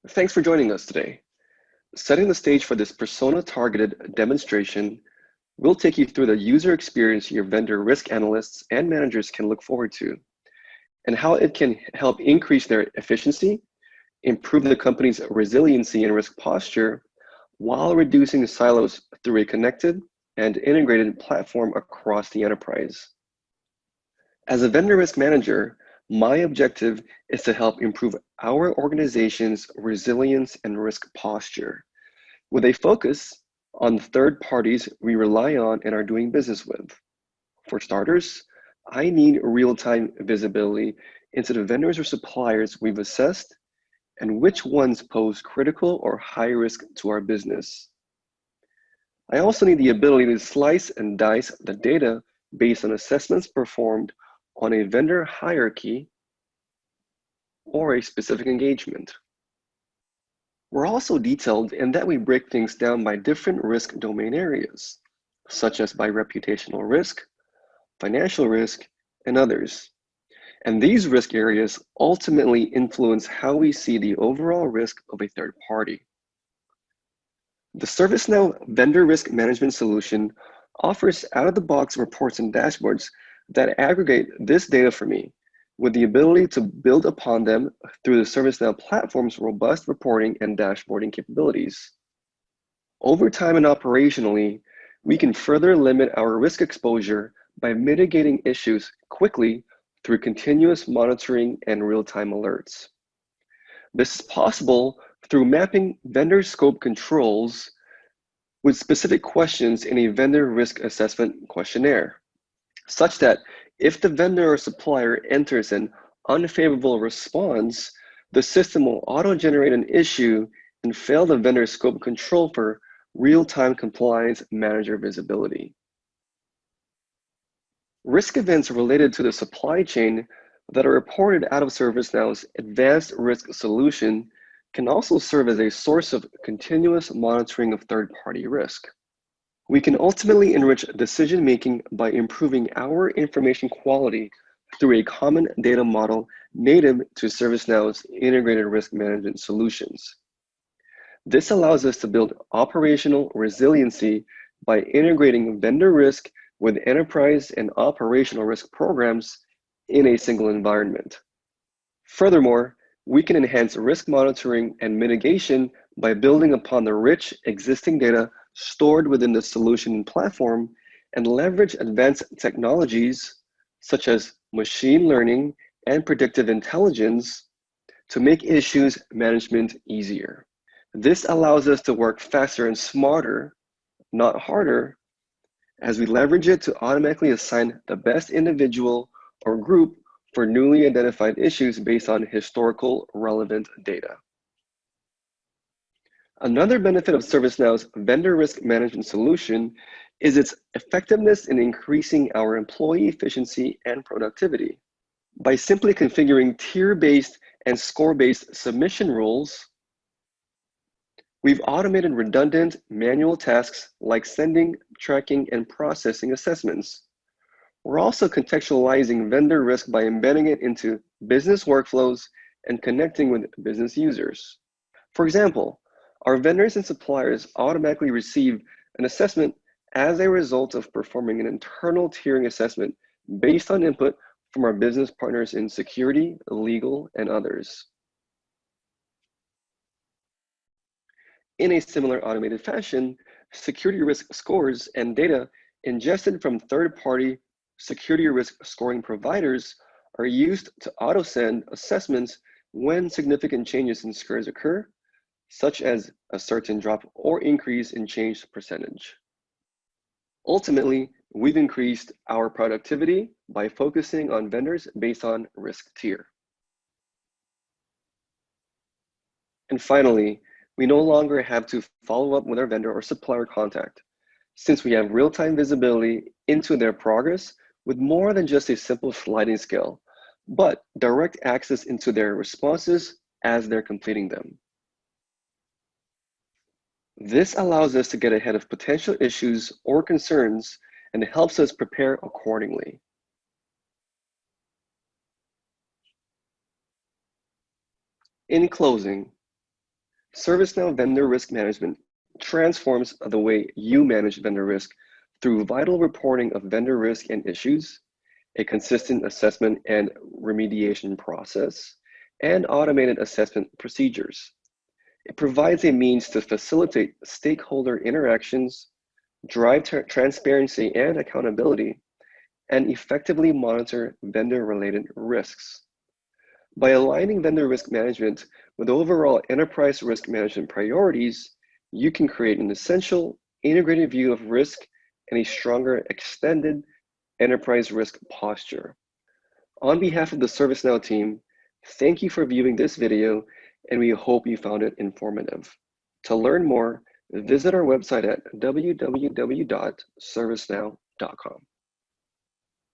Thanks for joining us today. Setting the stage for this persona-targeted demonstration, we'll take you through the user experience your vendor risk analysts and managers can look forward to, and how it can help increase their efficiency, improve the company's resiliency and risk posture, while reducing silos through a connected and integrated platform across the enterprise. As a vendor risk manager, my objective is to help improve our organization's resilience and risk posture, with a focus on the third parties we rely on and are doing business with. For starters, I need real-time visibility into the vendors or suppliers we've assessed and which ones pose critical or high risk to our business. I also need the ability to slice and dice the data based on assessments performed on a vendor hierarchy or a specific engagement. We're also detailed in that we break things down by different risk domain areas, such as by reputational risk, financial risk, and others. And these risk areas ultimately influence how we see the overall risk of a third party. The Servicenow vendor risk management solution offers out-of-the-box reports and dashboards that aggregate this data for me, with the ability to build upon them through the Servicenow platform's robust reporting and dashboarding capabilities. Over time and operationally, we can further limit our risk exposure by mitigating issues quickly through continuous monitoring and real-time alerts. This is possible through mapping vendor scope controls with specific questions in a vendor risk assessment questionnaire, such that if the vendor or supplier enters an unfavorable response, the system will auto-generate an issue and fail the vendor scope control for real-time compliance manager visibility. Risk events related to the supply chain that are reported out of ServiceNow's advanced risk solution can also serve as a source of continuous monitoring of third-party risk. We can ultimately enrich decision-making by improving our information quality through a common data model native to ServiceNow's integrated risk management solutions. This allows us to build operational resiliency by integrating vendor risk with enterprise and operational risk programs in a single environment. Furthermore, we can enhance risk monitoring and mitigation by building upon the rich existing data stored within the solution platform and leverage advanced technologies such as machine learning and predictive intelligence to make issues management easier. This allows us to work faster and smarter, not harder, as we leverage it to automatically assign the best individual or group for newly identified issues based on historical relevant data. Another benefit of ServiceNow's vendor risk management solution is its effectiveness in increasing our employee efficiency and productivity. By simply configuring tier-based and score-based submission rules, we've automated redundant manual tasks like sending, tracking, and processing assessments. We're also contextualizing vendor risk by embedding it into business workflows and connecting with business users. For example, our vendors and suppliers automatically receive an assessment as a result of performing an internal tiering assessment based on input from our business partners in security, legal, and others. In a similar automated fashion, security risk scores and data ingested from third-party security risk scoring providers are used to auto-send assessments when significant changes in scores occur, such as a certain drop or increase in change percentage. Ultimately, we've increased our productivity by focusing on vendors based on risk tier. And finally, we no longer have to follow up with our vendor or supplier contact, since we have real-time visibility into their progress with more than just a simple sliding scale, but direct access into their responses as they're completing them. This allows us to get ahead of potential issues or concerns and helps us prepare accordingly. In closing, ServiceNow Vendor Risk Management transforms the way you manage vendor risk through vital reporting of vendor risk and issues, a consistent assessment and remediation process, and automated assessment procedures. It provides a means to facilitate stakeholder interactions, drive transparency and accountability, and effectively monitor vendor-related risks. By aligning vendor risk management with overall enterprise risk management priorities, you can create an essential integrated view of risk and a stronger extended enterprise risk posture. On behalf of the ServiceNow team, thank you for viewing this video, and we hope you found it informative. To learn more, visit our website at www.servicenow.com.